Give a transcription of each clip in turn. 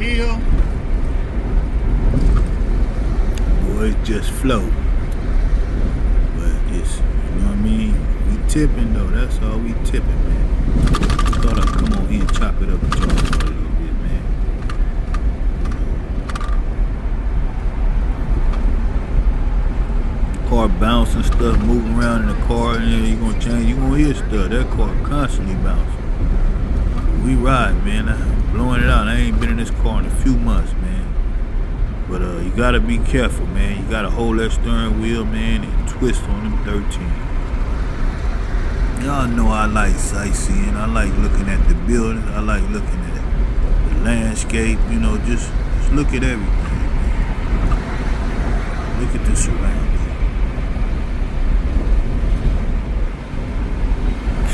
hill. Boy, it just float. But it's, you know what I mean? We tipping though, that's all we tipping, man. Thought I'd come on here and chop it up with y'all for a little bit, man. Car bouncing, stuff moving around in the car, and then you're gonna change, you're gonna hear stuff. That car constantly bouncing. We ride, man. I'm blowing it out. I ain't been in this car in a few months, man. But you gotta be careful, man. You gotta hold that steering wheel, man, and twist on them 13. Y'all know I like sightseeing. I like looking at the buildings. I like looking at the landscape. You know, just look at everything, man. Look at the surroundings.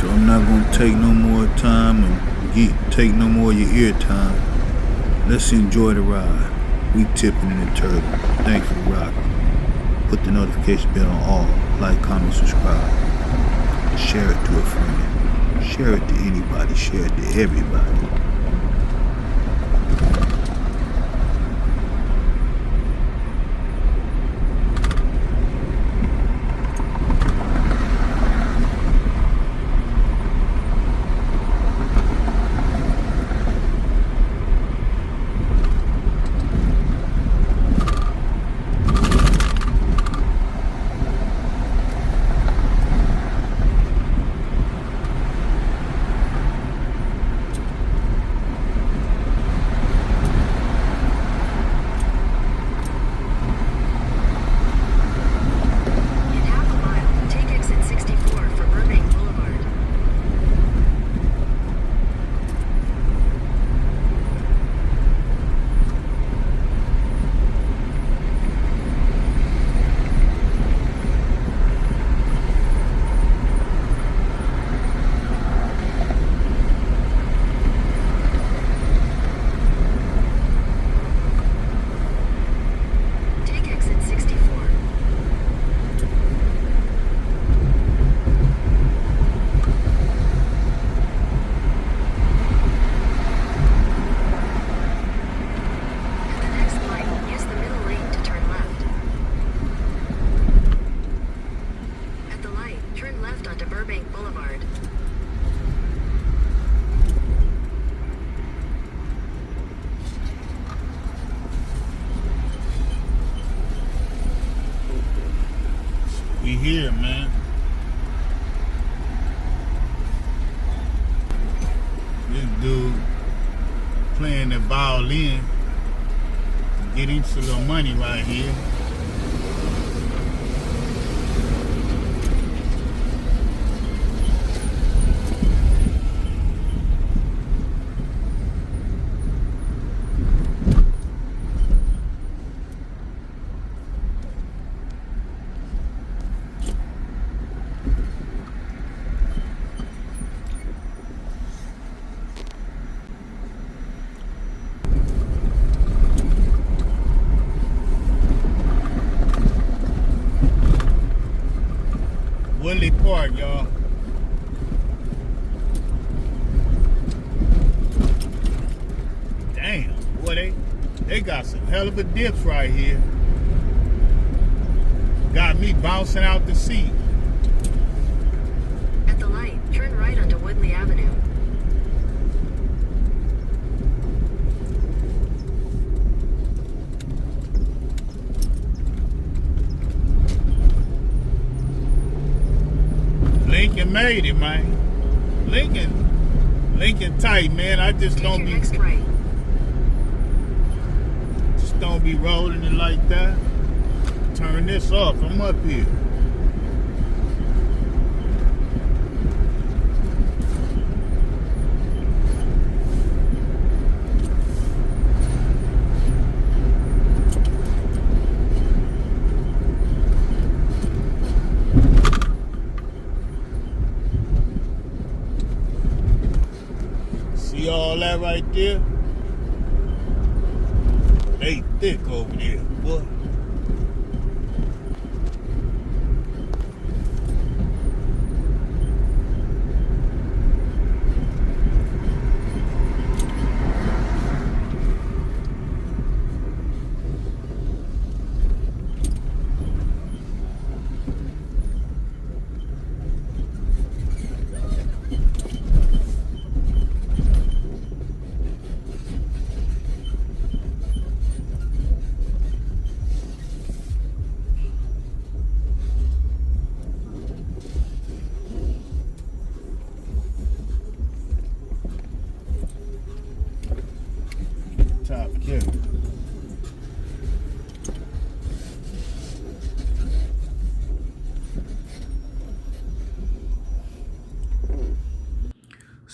So I'm not gonna take no more time and take no more of your ear time. Let's enjoy the ride. We tipping in the turbo. Thanks for rocking. Put the notification bell on all. Like, comment, subscribe. Share it to a friend. Share it to anybody. Share it to everybody. We here, man. This dude playing the violin. Get him some little money right here. Woodley Park, y'all. Damn, boy, they got some hell of a dips right here. Got me bouncing out the seat. At the light, turn right onto Woodley Avenue. Lincoln made it, man. Lincoln tight, man. I just don't be Right. just don't be rolling it like that. Turn this off. I'm up here. See all that right there? They thick over there, boy.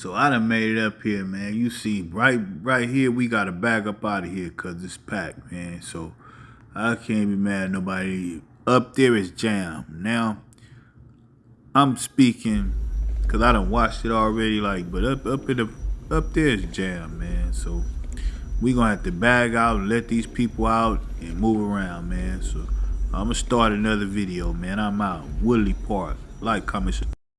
So I done made it up here, man. You see, right here, we got to back up out of here because it's packed, man. So I can't be mad at nobody. Up there is jam. Now, I'm speaking because I done watched it already, but up there is jam, man. So we gonna have to bag out, let these people out, and move around, man. So I'm gonna start another video, man. I'm out. Woodley Park. Like, comment, subscribe.